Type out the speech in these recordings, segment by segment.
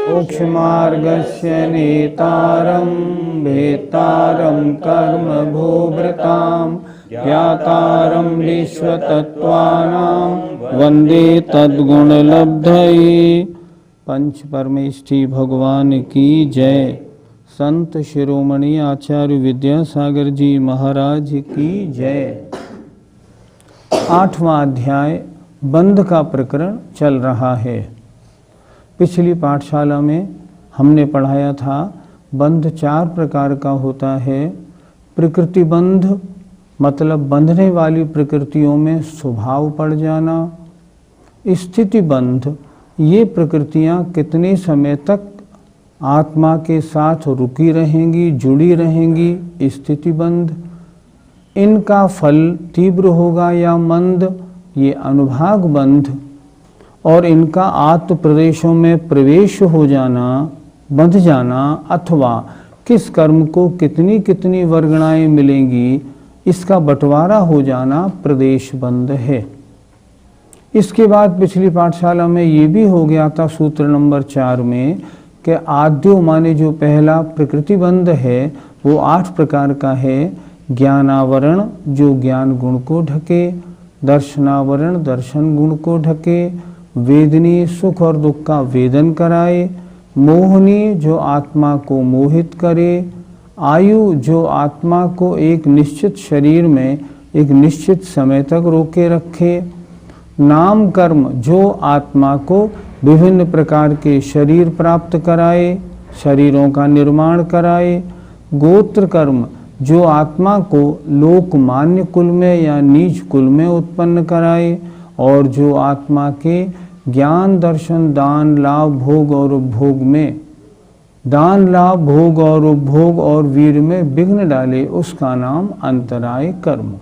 मोक्षमार्गस्य नेतारं भेतारं कर्मभोभृतां ज्ञातारं विश्वतत्त्वानां वन्दे तद्गुणलब्धये। पंच परमेष्ठी भगवान की जय। संत शिरोमणि आचार्य विद्यासागर जी महाराज की जय। 8वां अध्याय बंध का प्रकरण चल रहा है। पिछली पाठशाला में हमने पढ़ाया था बंध 4 प्रकार का होता है। प्रकृति बंध मतलब बंधने वाली प्रकृतियों में स्वभाव पड़ जाना। स्थिति बंध ये प्रकृतियां कितने समय तक आत्मा के साथ रुकी रहेंगी, जुड़ी रहेंगी, स्थिति बंध। इनका फल तीव्र होगा या मंद, ये अनुभाग बंध। और इनका आत्म प्रदेशों में प्रवेश हो जाना, बंध जाना, अथवा किस कर्म को कितनी कितनी वर्गणाएं मिलेंगी, इसका बंटवारा हो जाना प्रदेश बंध है। इसके बाद पिछली पाठशाला में ये भी हो गया था सूत्र नंबर 4 में कि आद्यो माने जो पहला प्रकृति बंध है वो 8 प्रकार का है। ज्ञानावरण जो ज्ञान गुण को ढके, दर्शनावरण दर्शन गुण को ढके, वेदनी सुख और दुख का वेदन कराए, मोहनी जो आत्मा को मोहित करे, आयु जो आत्मा को एक निश्चित शरीर में एक निश्चित समय तक रोके रखे, नाम कर्म जो आत्मा को विभिन्न प्रकार के शरीर प्राप्त कराए, शरीरों का निर्माण कराए, गोत्र कर्म जो आत्मा को लोकमान्य कुल में या नीच कुल में उत्पन्न कराए, और जो आत्मा के ज्ञान दर्शन दान लाभ भोग और उपभोग में, दान लाभ भोग और उपभोग और वीर में विघ्न डाले, उसका नाम अंतराय कर्म।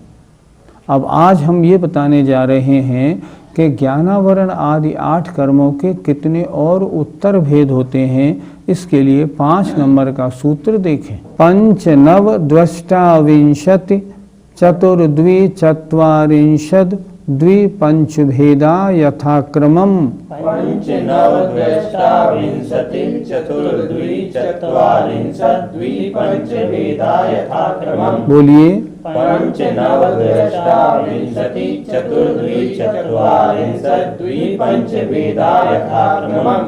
अब आज हम ये बताने जा रहे हैं कि ज्ञानावरण आदि 8 कर्मों के कितने और उत्तर भेद होते हैं। इसके लिए 5 नंबर का सूत्र देखें। पंच नव द्वष्टाविंशति चतुर्द्विचत्वारिंशद द्विपंच भेदा यथाक्रमम्। पंच नव द्वष्टाविंशति चतुर्द्विचत्वारिंशत् द्विपंच भेदा यथाक्रमम्। बोलिए। पंच नव द्वष्टाविंशति चतुर्द्विचत्वारिंशत् द्विपंच भेदा यथाक्रमम्।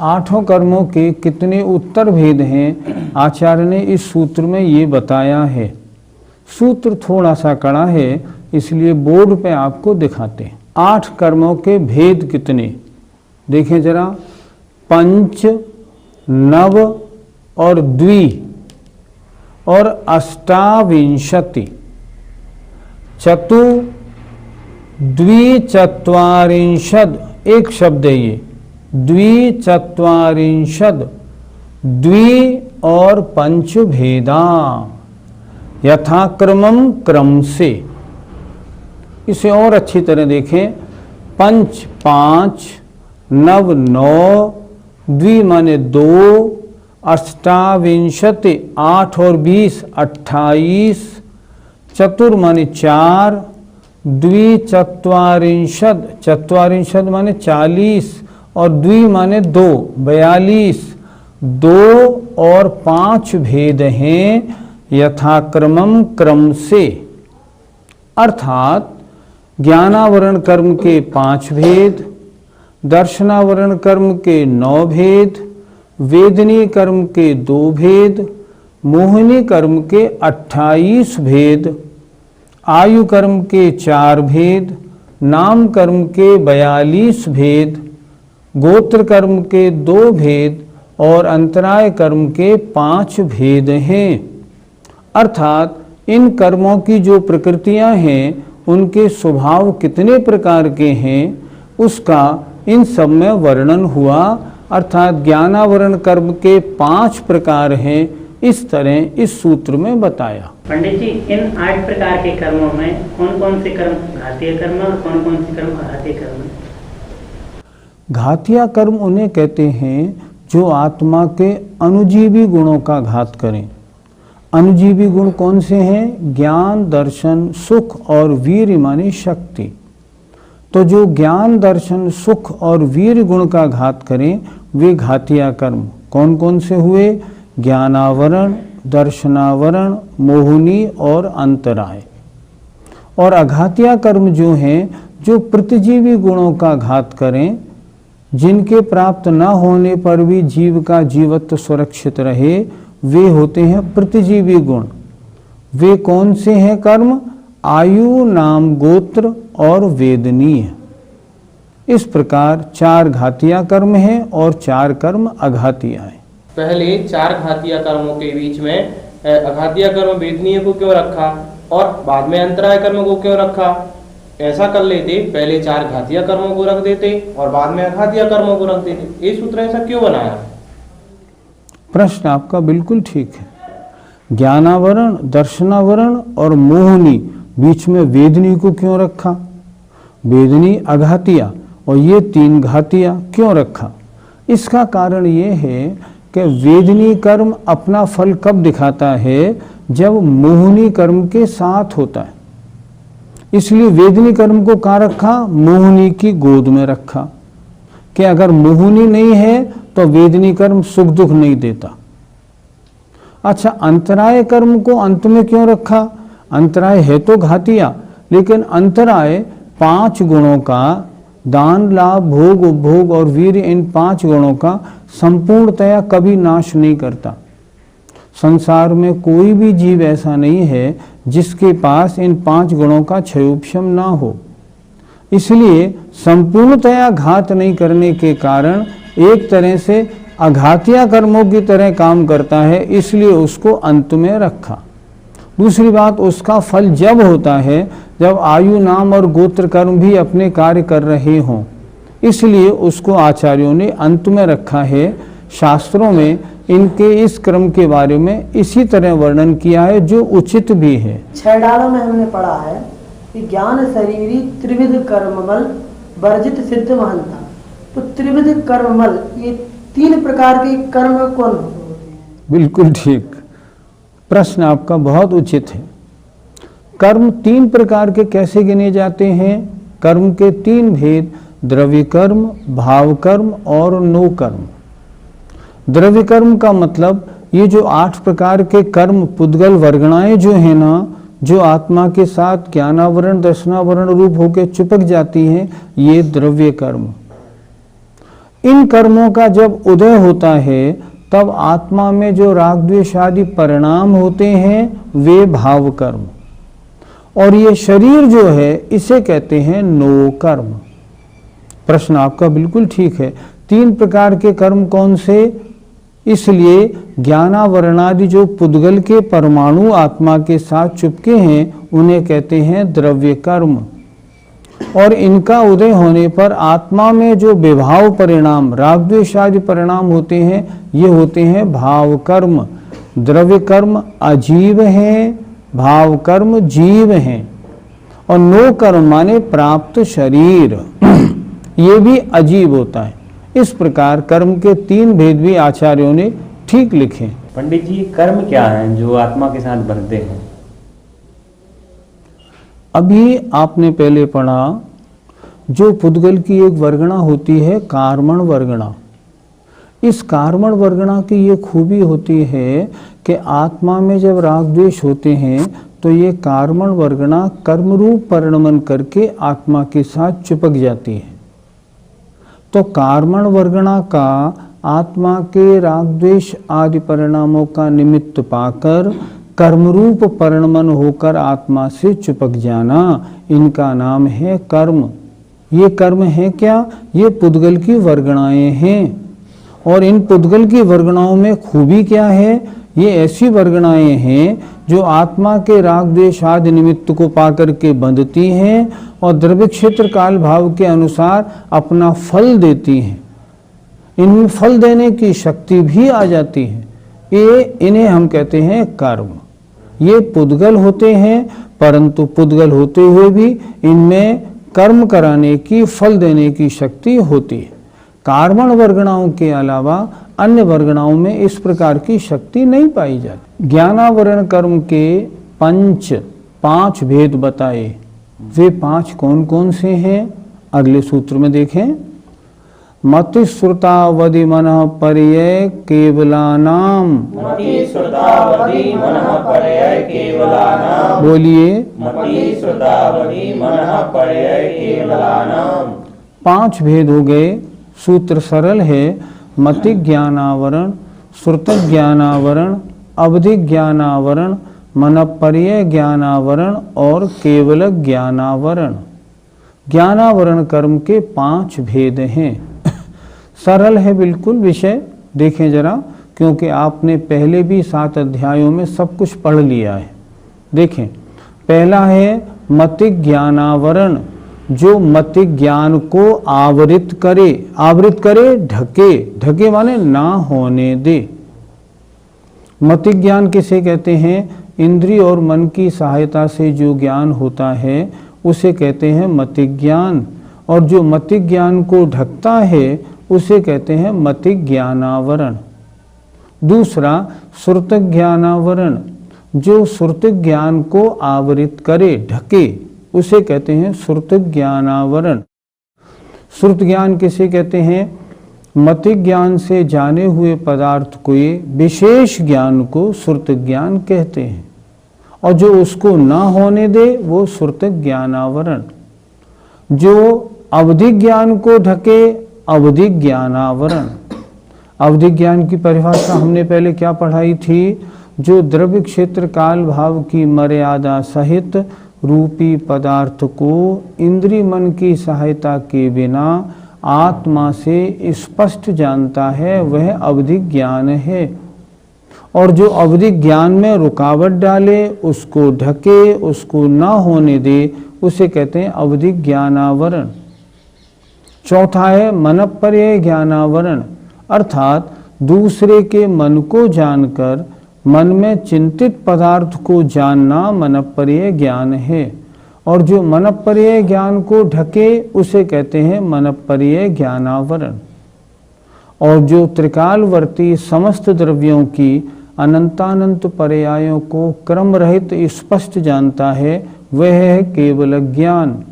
8 कर्मों के कितने उत्तर भेद हैं आचार्य ने इस सूत्र में ये बताया है। सूत्र थोड़ा सा कड़ा है, इसलिए बोर्ड पे आपको दिखाते हैं। 8 कर्मों के भेद कितने देखें जरा। पंच, नव और द्वि और अष्टाविंशति, चतु द्विचत्वारिंशद, एक शब्द है ये, द्विचत्वारिंशद, द्वि और पंच भेदा यथाक्रमम क्रम से। इसे और अच्छी तरह देखें। पंच 5, नव 9, द्वि माने 2, अष्टाविंशति 8 और 20 28, चतुर माने 4, द्विचत्वारिंशद चत्वारिंशद माने 40 और द्वि माने 2 42। 2 और 5 भेद हैं यथाक्रमम क्रम से। अर्थात ज्ञानावरण कर्म के 5 भेद, दर्शनावरण कर्म के 9 भेद, वेदनी कर्म के 2 भेद, मोहिनी कर्म के 28 भेद, आयु कर्म के 4 भेद, नाम कर्म के 42 भेद, गोत्र कर्म के 2 भेद और अंतराय कर्म के 5 भेद हैं। अर्थात इन कर्मों की जो प्रकृतियां हैं उनके स्वभाव कितने प्रकार के हैं उसका इन सब में वर्णन हुआ, अर्थात ज्ञानावरण कर्म के 5 प्रकार हैं, इस तरह इस सूत्र में बताया। पंडित जी, इन 8 प्रकार के कर्मों में कौन कौन से कर्म घातीय कर्म और कौन कौन से कर्म अघातीय कर्म है? घातीय कर्म उन्हें कहते हैं जो आत्मा के अनुजीवी गुणों का घात करें। अनुजीवी गुण कौन से हैं? ज्ञान, दर्शन, सुख और वीर माने शक्ति। तो जो ज्ञान, दर्शन, सुख और वीर गुण का घात करें वे घातीय कर्म कौन कौन से हुए? ज्ञानावरण, दर्शनावरण, मोहिनी और अंतराय। और अघातीय कर्म जो हैं, जो प्रतिजीवी गुणों का घात करें, जिनके प्राप्त न होने पर भी जीव का जीवत्व सुरक्षित रहे, वे होते हैं प्रतिजीवी गुण। वे कौन से हैं कर्म? आयु, नाम, गोत्र और वेदनीय। इस प्रकार 4 घातीय कर्म हैं और 4 कर्म अघातीय हैं। पहले 4 घातीय कर्मों के बीच में अघातीय कर्म वेदनीय को क्यों रखा और बाद में अंतराय कर्म को क्यों रखा? ऐसा कर लेते, पहले 4 घातीय कर्मों को रख देते और बाद में अघातीय कर्मों को रख देते। ये सूत्र ऐसा क्यों बनाया? प्रश्न आपका बिल्कुल ठीक है। ज्ञानावरण, दर्शनावरण और मोहिनी, बीच में वेदनी को क्यों रखा? वेदनी अघातीय और ये 3 घातीय क्यों रखा? इसका कारण ये है कि वेदनी कर्म अपना फल कब दिखाता है? जब मोहिनी कर्म के साथ होता है। इसलिए वेदनी कर्म को कहाँ रखा? मोहिनी की गोद में रखा, कि अगर मोहिनी नहीं है तो वेदनी कर्म सुख दुख नहीं देता। अच्छा, अंतराय कर्म को अंत में क्यों रखा? अंतराय है तो घातीय, लेकिन अंतराय 5 गुणों का, दान, लाभ, भोग, उपभोग और वीर, इन 5 गुणों का संपूर्णतया कभी नाश नहीं करता। संसार में कोई भी जीव ऐसा नहीं है जिसके पास इन 5 गुणों का क्षयोपशम ना हो। इसलिए संपूर्णतया घात नहीं करने के कारण एक तरह से अघातीय कर्मों की तरह काम करता है, इसलिए उसको अंत में रखा। दूसरी बात, उसका फल जब होता है जब आयु, नाम और गोत्र कर्म भी अपने कार्य कर रहे हों, इसलिए उसको आचार्यों ने अंत में रखा है। शास्त्रों में इनके इस क्रम के बारे में इसी तरह वर्णन किया है जो उचित भी है। 6 डालों में हमने पढ़ा है कि ज्ञान शरीरी त्रिविध कर्ममल वर्जित सिद्ध महंता। तो त्रिविध कर्ममल, ये 3 प्रकार के कर्म कौन होते हैं? बिल्कुल ठीक, प्रश्न आपका बहुत उचित है। कर्म 3 प्रकार के कैसे गिने जाते हैं? कर्म के 3 भेद, द्रव्य कर्म, भाव कर्म और नो कर्म। द्रव्य कर्म का मतलब ये जो 8 प्रकार के कर्म पुद्गल वर्गणाएं जो है ना, जो आत्मा के साथ ज्ञानावरण, दर्शनावरण रूप होकर चिपक जाती हैं, ये द्रव्य कर्म। इन कर्मों का जब उदय होता है तब आत्मा में जो राग द्वेष आदि परिणाम होते हैं वे भाव कर्म, और ये शरीर जो है इसे कहते हैं नो कर्म। प्रश्न आपका बिल्कुल ठीक है। 3 प्रकार के कर्म कौन से? इसलिए ज्ञानावरणादि जो पुद्गल के परमाणु आत्मा के साथ चिपके हैं उन्हें कहते हैं द्रव्य कर्म, और इनका उदय होने पर आत्मा में जो विभाव परिणाम, राग द्वेष आदि परिणाम होते हैं, ये होते हैं भाव कर्म। द्रव्य कर्म अजीव हैं, भाव कर्म जीव हैं, और नो कर्म माने प्राप्त शरीर, ये भी अजीब होता है। इस प्रकार कर्म के 3 भेद भी आचार्यों ने ठीक लिखे। पंडित जी, कर्म क्या हैं जो आत्मा के साथ बनते हैं? अभी आपने पहले पढ़ा जो पुद्गल की एक वर्गणा होती है कार्मण वर्गणा। इस कार्मण वर्गणा की ये खूबी होती है कि आत्मा में जब राग द्वेष होते हैं तो ये कार्मण वर्गणा कर्मरूप परिणमन करके आत्मा के साथ चिपक जाती है। तो कार्मण वर्गणा का आत्मा के राग द्वेष आदि परिणामों का निमित्त पाकर कर्मरूप परिणमन होकर आत्मा से चिपक जाना, इनका नाम है कर्म। ये कर्म है क्या? ये पुद्गल की वर्गणाएं हैं। और इन पुद्गल की वर्गणाओं में खूबी क्या है ये ऐसी वर्गणाएं हैं जो आत्मा के राग द्वेष आदि निमित्त को पाकर के बंधती हैं और द्रव्य क्षेत्र काल भाव के अनुसार अपना फल देती हैं। इनमें फल देने की शक्ति भी आ जाती है। इन्हें हम कहते हैं कर्म। ये पुद्गल होते हैं, परंतु पुद्गल होते हुए भी इनमें कर्म कराने की, फल देने की शक्ति होती है। कार्बन वर्गणाओं के अलावा अन्य वर्गणाओं में इस प्रकार की शक्ति नहीं पाई जाती। ज्ञानावरण कर्म के 5 भेद बताए। वे 5 कौन कौन से हैं अगले सूत्र में देखें। मति श्रुतावधि मनः पर्यय केवलानाम। मति श्रुतावधि मनः पर्यय केवलानाम। बोलिए। मति श्रुतावधि मनः पर्यय केवलानाम। 5 भेद हो गए। सूत्र सरल है। मति ज्ञानावरण, श्रुत ज्ञानावरण, अवधि ज्ञानावरण, मनपर्यय ज्ञानावरण और केवल ज्ञानावरण। ज्ञानावरण कर्म के 5 भेद हैं। सरल है बिल्कुल विषय। देखें जरा, क्योंकि आपने पहले भी 7 अध्यायों में सब कुछ पढ़ लिया है। देखें, पहला है मति ज्ञानावरण, जो मति ज्ञान को आवृत करे। आवृत करे, ढके। ढके माने ना होने दे। मति ज्ञान किसे कहते हैं? इंद्रिय और मन की सहायता से जो ज्ञान होता है उसे कहते हैं मति ज्ञान, और जो मति ज्ञान को ढकता है उसे कहते हैं मति ज्ञानावरण। दूसरा श्रुत ज्ञानावरण, जो श्रुत ज्ञान को आवृत करे, ढके, उसे कहते हैं श्रुत ज्ञानावरण। श्रुत ज्ञान किसे कहते हैं? मति ज्ञान से जाने हुए पदार्थ को, विशेष ज्ञान को श्रुत ज्ञान कहते हैं, और जो उसको न होने दे वो श्रुत ज्ञानावरण। जो अवधि ज्ञान को ढके, अवधि ज्ञानावरण। अवधि ज्ञान की परिभाषा हमने पहले क्या पढ़ाई थी? जो द्रव्य क्षेत्र काल भाव की मर्यादा सहित रूपी पदार्थ को इंद्रिय मन की सहायता के बिना आत्मा से स्पष्ट जानता है, वह अवधि ज्ञान है। और जो अवधि ज्ञान में रुकावट डाले, उसको ढके, उसको ना होने दे, उसे कहते हैं अवधि ज्ञानावरण। चौथा है मनपर्यय ज्ञानावरण, अर्थात दूसरे के मन को जानकर मन में चिंतित पदार्थ को जानना मनपर्यय ज्ञान है। और जो मनपर्यय ज्ञान को ढके उसे कहते हैं मनपर्यय ज्ञानावरण। और जो त्रिकालवर्ती समस्त द्रव्यों की अनंतानंत पर्यायों को क्रम रहित स्पष्ट जानता है, वह है केवल ज्ञान।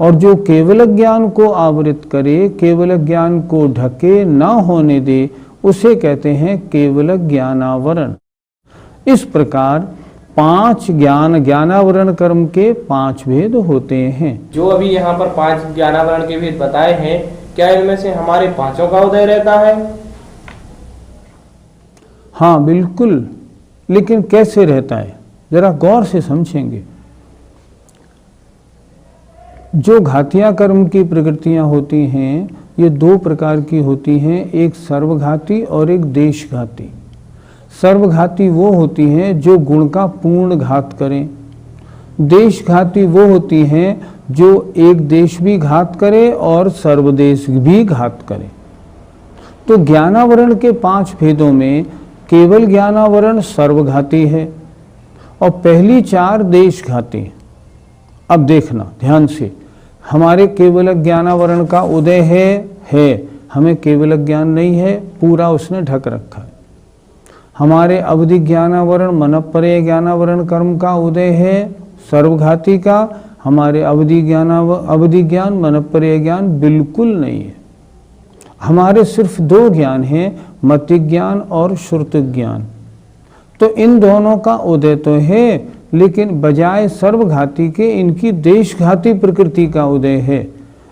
और जो केवल ज्ञान को आवृत करे, केवल ज्ञान को ढके, ना होने दे, उसे कहते हैं केवल ज्ञानावरण। इस प्रकार 5 ज्ञानावरण कर्म के 5 भेद होते हैं। जो अभी यहाँ पर 5 ज्ञानावरण के भेद बताए हैं, क्या इनमें से हमारे 5 का उदय रहता है? हाँ बिल्कुल, लेकिन कैसे रहता है जरा गौर से समझेंगे। जो घातिया कर्म की प्रकृतियां होती हैं, ये 2 प्रकार की होती हैं, एक सर्वघाती और एक देशघाती। सर्वघाती वो होती हैं जो गुण का पूर्ण घात करें। देशघाती वो होती हैं जो एक देश भी घात करे और सर्वदेश भी घात करे। तो ज्ञानावरण के 5 भेदों में केवल ज्ञानावरण सर्वघाती है और पहली 4 देशघाती। अब देखना ध्यान से, हमारे केवल ज्ञानावरण का उदय है, हमें केवल ज्ञान नहीं है, पूरा उसने ढक रखा है। हमारे अवधि ज्ञानावरण मनपर्यय ज्ञानावरण कर्म का उदय है सर्वघाती का, हमारे अवधि ज्ञान मनपर्यय ज्ञान बिल्कुल नहीं है। हमारे सिर्फ 2 ज्ञान हैं, मति ज्ञान और श्रुत ज्ञान। तो इन दोनों का उदय तो है, लेकिन बजाय सर्वघाती के इनकी देशघाती प्रकृति का उदय है।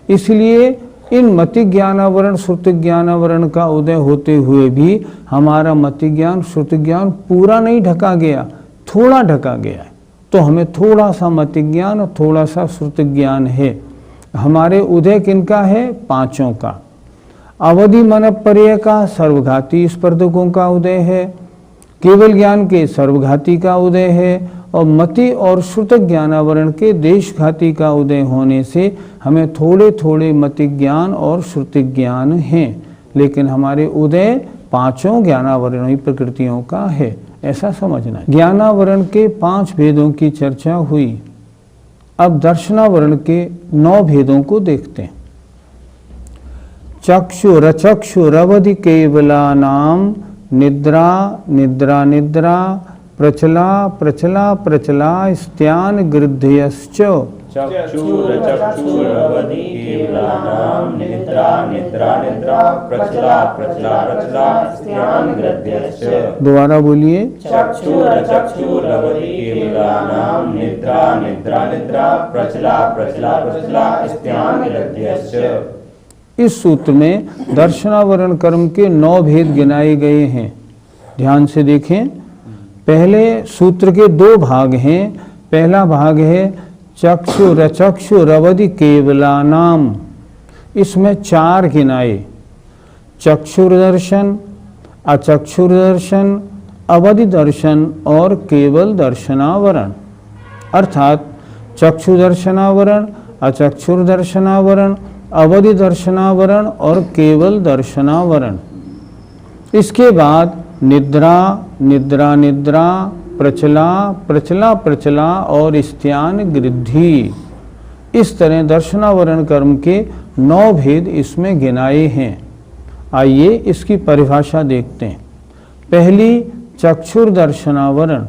इसलिए इन मति ज्ञानावरण श्रुत ज्ञानावरण का उदय होते हुए भी हमारा मति ज्ञान श्रुत ज्ञान पूरा नहीं ढका गया, थोड़ा ढका गया है। तो हमें थोड़ा सा मति ज्ञान और थोड़ा सा श्रुत ज्ञान है। हमारे उदय किनका है? 5 का। अवधि मनपर्यय का सर्वघाती स्पर्धकों का उदय है। केवल ज्ञान के सर्वघाती का उदय है और मति और श्रुत ज्ञानावरण के देशघाती का उदय होने से हमें थोड़े थोड़े मति ज्ञान और श्रुति ज्ञान हैं, लेकिन हमारे उदय पांचों ज्ञानावरणीय प्रकृतियों का है, ऐसा समझना। ज्ञानावरण के 5 भेदों की चर्चा हुई। अब दर्शनावरण के 9 भेदों को देखते हैं। चक्षुरवधि केवला नाम निद्रा निद्रा निद्रा प्रचला प्रचला प्रचला स्त्यान गृध्यश्च। चक्षुरवधि केवलानां निद्रा निद्रा निद्रा प्रचला प्रचला प्रचला स्त्यान गृध्यश्च। दोबारा बोलिए। चक्षुरवधि केवलानां निद्रा निद्रा निद्रा प्रचला प्रचला प्रचला स्त्यान गृध्यश्च। इस सूत्र में दर्शनावरण कर्म के 9 भेद गिनाए गए हैं। ध्यान से देखें। पहले सूत्र के 2 भाग हैं। पहला भाग है चक्षुरवधि केवलानाम, इसमें 4 गिनाए। चक्षुर्दर्शन, अचक्षुर्दर्शन, अवधि दर्शन और केवल दर्शनावरण। अर्थात चक्षुदर्शनावरण, अचक्षुर्दर्शनावरण, अवधि दर्शनावरण और केवल दर्शनावरण। इसके बाद निद्रा निद्रा निद्रा प्रचला प्रचला प्रचला और स्त्यान गृद्धि। इस तरह दर्शनावरण कर्म के 9 भेद इसमें गिनाए हैं। आइए इसकी परिभाषा देखते हैं। पहली, चक्षुर्दर्शनावरण।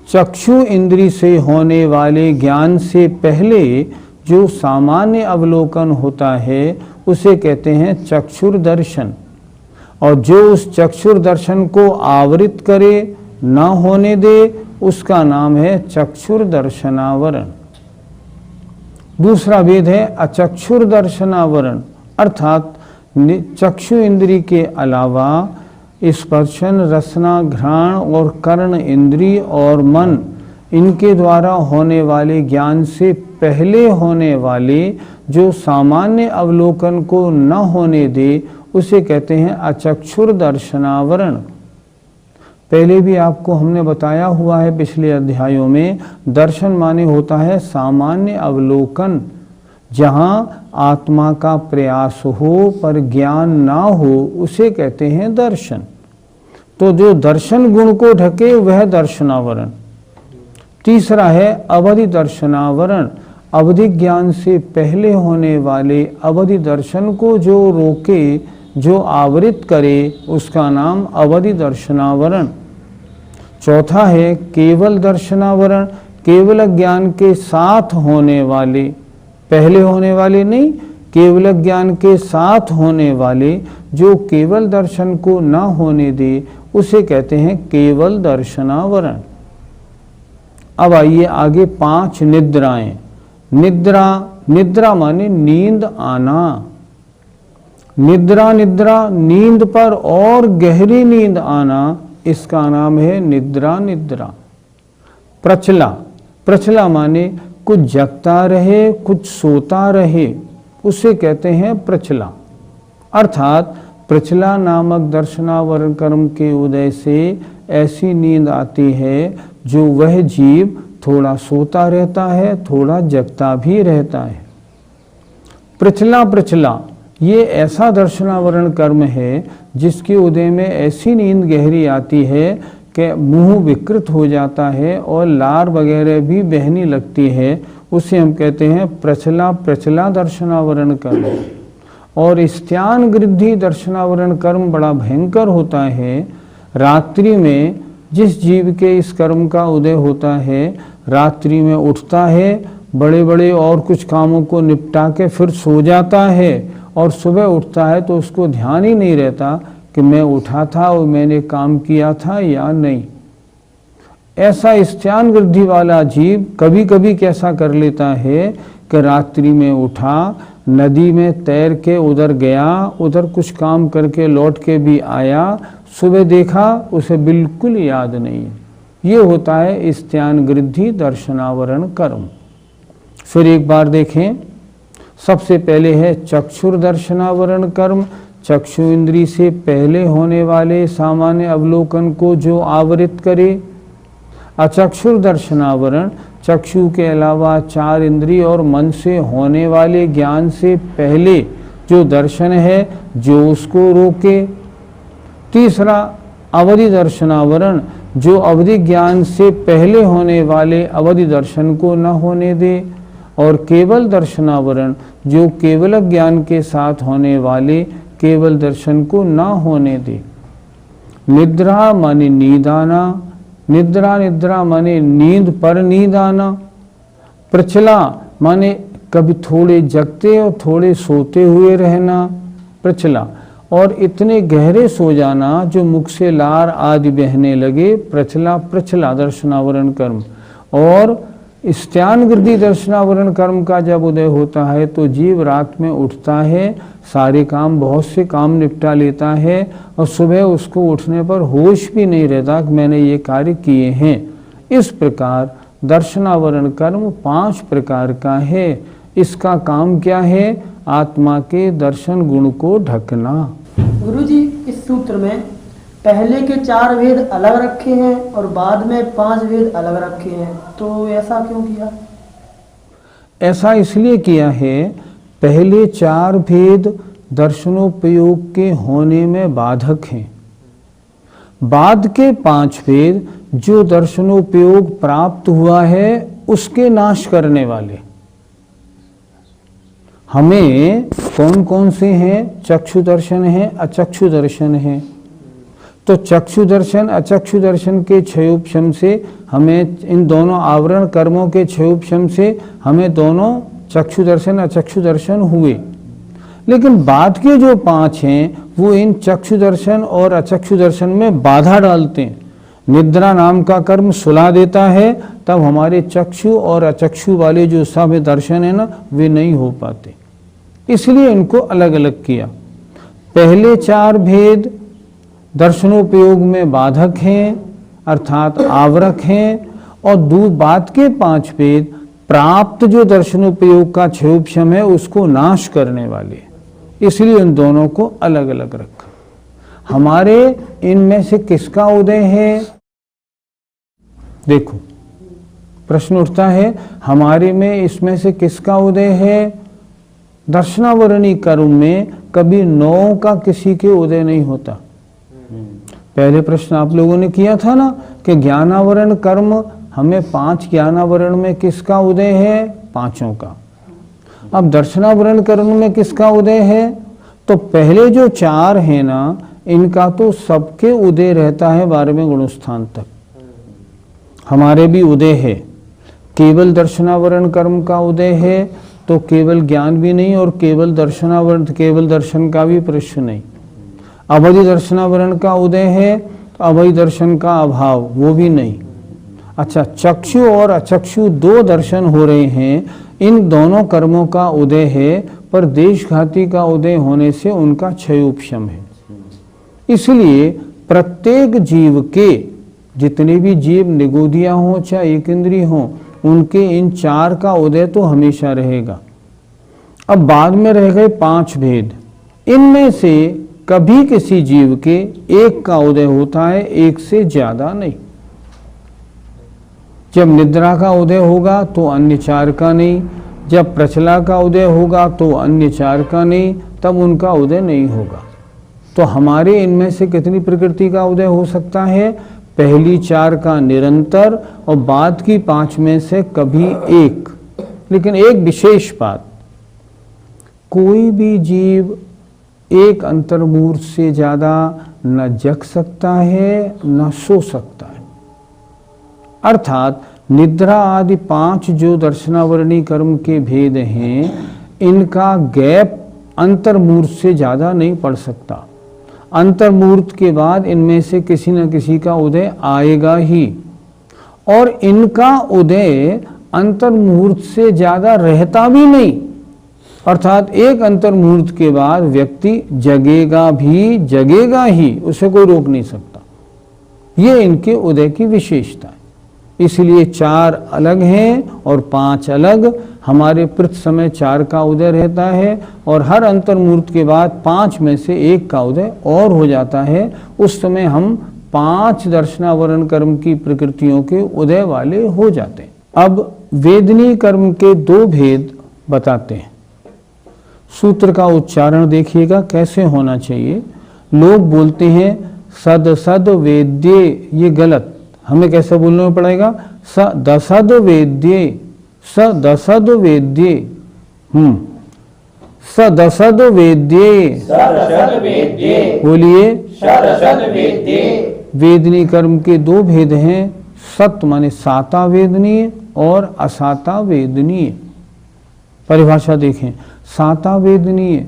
चक्षु इंद्री से होने वाले ज्ञान से पहले जो सामान्य अवलोकन होता है उसे कहते हैं चक्षुर्दर्शन, और जो उस चक्षुर्दर्शन को आवृत करे, न होने दे, उसका नाम है चक्षुर्दर्शनावरण। दूसरा भेद है अचक्षुर्दर्शनावरण, अर्थात चक्षु इंद्री के अलावा स्पर्शन, रसना, घ्राण और कर्ण इंद्री और मन, इनके द्वारा होने वाले ज्ञान से पहले होने वाले जो सामान्य अवलोकन को न होने दे उसे कहते हैं अचक्षुर्दर्शनावरण। पहले भी आपको हमने बताया हुआ है पिछले अध्यायों में, दर्शन माने होता है सामान्य अवलोकन, जहाँ आत्मा का प्रयास हो पर ज्ञान ना हो उसे कहते हैं दर्शन। तो जो दर्शन गुण को ढके वह दर्शनावरण। तीसरा है अवधि दर्शनावरण। अवधि ज्ञान से पहले होने वाले अवधि दर्शन को जो रोके, जो आवृत करे, उसका नाम अवधि दर्शनावरण। चौथा है केवल दर्शनावरण। केवल ज्ञान के साथ होने वाले, पहले होने वाले नहीं, केवल ज्ञान के साथ होने वाले जो केवल दर्शन को न होने दे उसे कहते हैं केवल दर्शनावरण। अब आइए आगे 5 निद्राएं। निद्रा, निद्रा माने नींद आना। निद्रा निद्रा नींद पर और गहरी नींद आना, इसका नाम है निद्रा निद्रा। प्रचला, प्रचला माने कुछ जगता रहे कुछ सोता रहे, उसे कहते हैं प्रचला। अर्थात प्रचला नामक दर्शनावरण कर्म के उदय से ऐसी नींद आती है जो वह जीव थोड़ा सोता रहता है, थोड़ा जगता भी रहता है। प्रचला प्रचला ये ऐसा दर्शनावरण कर्म है जिसके उदय में ऐसी नींद गहरी आती है कि मुंह विकृत हो जाता है और लार वगैरह भी बहने लगती है, उसे हम कहते हैं प्रचला प्रचला दर्शनावरण कर्म। और स्त्यान गृद्धि दर्शनावरण कर्म बड़ा भयंकर होता है। रात्रि में जिस जीव के इस कर्म का उदय होता है, रात्रि में उठता है, बड़े बड़े और कुछ कामों को निपटा के फिर सो जाता है, और सुबह उठता है तो उसको ध्यान ही नहीं रहता कि मैं उठा था और मैंने काम किया था या नहीं। ऐसा स्त्यान वृद्धि वाला जीव कभी कभी कैसा कर लेता है कि रात्रि में उठा, नदी में तैर के उधर गया, उधर कुछ काम करके लौट के भी आया, सुबह देखा उसे बिल्कुल याद नहीं है। ये होता है स्त्यान वृद्धि दर्शनावरण कर्म। फिर एक बार देखें, सबसे पहले है चक्षुर दर्शनावरण कर्म। चक्षु इंद्री से पहले होने वाले सामान्य अवलोकन को जो आवृत करे। अचक्षुर दर्शनावरण चक्षु के अलावा 4 इंद्रिय और मन से होने वाले ज्ञान से पहले जो दर्शन है जो उसको रोके। तीसरा अवधि दर्शनावरण जो अवधि ज्ञान से पहले होने वाले अवधि दर्शन को न होने दे। और केवल दर्शनावरण जो केवल ज्ञान के साथ होने वाले केवल दर्शन को न होने दे। निद्रा माने नींद आना, निद्रा माने नींद पर नींद आना। प्रचला माने कभी थोड़े जगते और थोड़े सोते हुए रहना, प्रचला। और इतने गहरे सो जाना जो मुख से लार आदि बहने लगे, प्रचला दर्शनावरण कर्म। और स्त्यानवृद्धि दर्शनावरण कर्म का जब उदय होता है तो जीव रात में उठता है, सारे काम बहुत से काम निपटा लेता है और सुबह उसको उठने पर होश भी नहीं रहता कि मैंने ये कार्य किए हैं। इस प्रकार दर्शनावरण कर्म 5 प्रकार का है। इसका काम क्या है? आत्मा के दर्शन गुण को ढकना। गुरुजी, इस सूत्र में पहले के 4 वेद अलग रखे हैं और बाद में 5 वेद अलग रखे हैं, तो ऐसा क्यों किया? ऐसा इसलिए किया है, पहले 4 भेद दर्शनोपयोग के होने में बाधक हैं। बाद के 5 भेद जो दर्शनोपयोग प्राप्त हुआ है उसके नाश करने वाले। हमें कौन कौन से हैं? चक्षु दर्शन है, अचक्षु दर्शन है। तो चक्षु दर्शन अचक्षु दर्शन के क्षयोपशम से हमें इन दोनों आवरण कर्मों के क्षयोपशम से हमें दोनों चक्षु दर्शन अचक्षु दर्शन हुए। लेकिन बाद के जो 5 हैं वो इन चक्षु दर्शन और अचक्षु दर्शन में बाधा डालते हैं। निद्रा नाम का कर्म सुला देता है, तब हमारे चक्षु और अचक्षु वाले जो सब दर्शन है ना वे नहीं हो पाते, इसलिए इनको अलग अलग किया। पहले 4 भेद दर्शनोपयोग में बाधक हैं अर्थात आवरक हैं, और बाद के 5 भेद प्राप्त जो दर्शनोपयोग का क्षयोपशम है उसको नाश करने वाले, इसलिए उन दोनों को अलग अलग रखा। हमारे इनमें से किसका उदय है? देखो प्रश्न उठता है, हमारे में इसमें से किसका उदय है? दर्शनावरणी कर्म में कभी 9 का किसी के उदय नहीं होता। पहले प्रश्न आप लोगों ने किया था ना कि ज्ञानावरण कर्म हमें 5 ज्ञानावरण में किसका उदय है? 5 का। अब दर्शनावरण कर्म में किसका उदय है? तो पहले जो 4 है ना इनका तो सबके उदय रहता है 12वें गुणस्थान तक। हमारे भी उदय है। केवल दर्शनावरण कर्म का उदय है तो केवल ज्ञान भी नहीं और केवल दर्शनावरण केवल दर्शन का भी प्रश्न नहीं। अवधि दर्शनावरण का उदय है तो अवधि दर्शन का अभाव वो भी नहीं। अच्छा, चक्षु और अचक्षु 2 दर्शन हो रहे हैं, इन दोनों कर्मों का उदय है, पर देशघाती का उदय होने से उनका क्षयोपशम है। इसलिए प्रत्येक जीव के जितने भी जीव निगोदिया हों चाहे एक इंद्रिय हों उनके इन 4 का उदय तो हमेशा रहेगा। अब बाद में रह गए 5 भेद, इनमें से कभी किसी जीव के 1 का उदय होता है, 1 से ज्यादा नहीं। जब निद्रा का उदय होगा तो अन्य 4 का नहीं, जब प्रचला का उदय होगा तो अन्य 4 का नहीं, तब उनका उदय नहीं होगा। तो हमारे इनमें से कितनी प्रकृति का उदय हो सकता है? पहली 4 का निरंतर और बाद की 5 में से कभी 1। लेकिन एक विशेष बात, कोई भी जीव एक अंतर्मूर्त से ज्यादा न जग सकता है न सो सकता है। अर्थात निद्रा आदि 5 जो दर्शनावरणी कर्म के भेद हैं इनका गैप अंतर्मूर्त से ज्यादा नहीं पड़ सकता। अंतर्मूर्त के बाद इनमें से किसी न किसी का उदय आएगा ही, और इनका उदय अंतर्मुहूर्त से ज्यादा रहता भी नहीं। अर्थात एक अंतर्मुहूर्त के बाद व्यक्ति जगेगा ही, उसे कोई रोक नहीं सकता। ये इनके उदय की विशेषता है। इसलिए 4 अलग हैं और 5 अलग। हमारे प्रति समय 4 का उदय रहता है और हर अंतर्मुहूर्त के बाद 5 में से 1 का उदय और हो जाता है। उस समय हम 5 दर्शनावरण कर्म की प्रकृतियों के उदय वाले हो जाते हैं। अब वेदनीय कर्म के 2 भेद बताते हैं। सूत्र का उच्चारण देखिएगा कैसे होना चाहिए। लोग बोलते हैं सद सद वेद्ये, ये गलत। हमें कैसे बोलना पड़ेगा? स दसद वेद्ये, स दसद वेद्ये, स दसद वेद्ये, बोलिए। वेदनीय कर्म के 2 भेद हैं, सत माने साता वेदनीय और असाता वेदनीय। परिभाषा देखें। साता वेदनीय,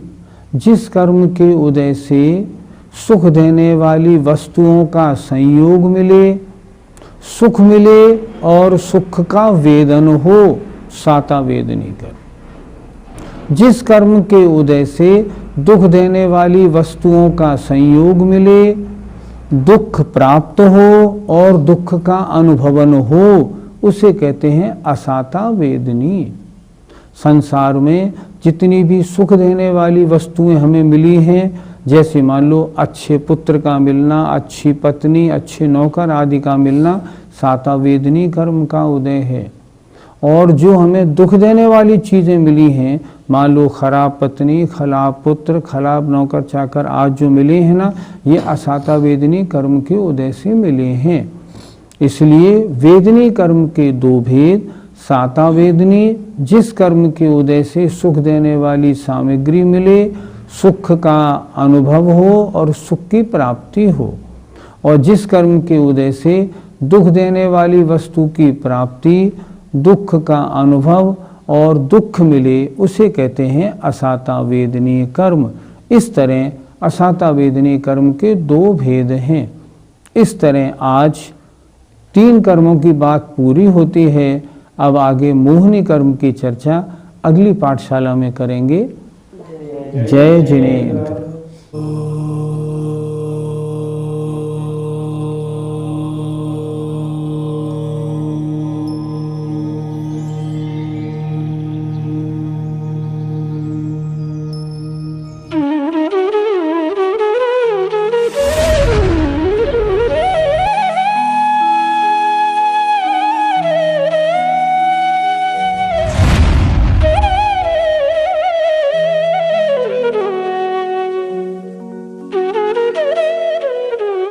जिस कर्म के उदय से सुख देने वाली वस्तुओं का संयोग मिले, सुख मिले और सुख का वेदन हो, साता वेदनीय कर्म। जिस कर्म के उदय से दुख देने वाली वस्तुओं का संयोग मिले, दुख प्राप्त हो और दुख का अनुभवन हो, उसे कहते हैं असाता वेदनीय। संसार में जितनी भी सुख देने वाली वस्तुएं हमें मिली हैं, जैसे मान लो अच्छे पुत्र का मिलना, अच्छी पत्नी, अच्छे नौकर आदि का मिलना, साता वेदनीय कर्म का उदय है। और जो हमें दुख देने वाली चीज़ें मिली हैं, मान लो खराब पत्नी, खराब पुत्र, खराब नौकर चाकर आज जो मिले हैं ना, ये असाता वेदनीय कर्म के उदय से मिले हैं। इसलिए वेदनीय कर्म के 2 भेद, साता वेदनीय, जिस कर्म के उदय से सुख देने वाली सामग्री मिले, सुख का अनुभव हो और सुख की प्राप्ति हो, और जिस कर्म के उदय से दुख देने वाली वस्तु की प्राप्ति, दुख का अनुभव और दुख मिले, उसे कहते हैं असाता वेदनीय कर्म। इस तरह असाता वेदनीय कर्म के 2 भेद हैं। इस तरह आज 3 कर्मों की बात पूरी होती है। अब आगे मोहिनी कर्म की चर्चा अगली पाठशाला में करेंगे। जय जिनेन्द्र।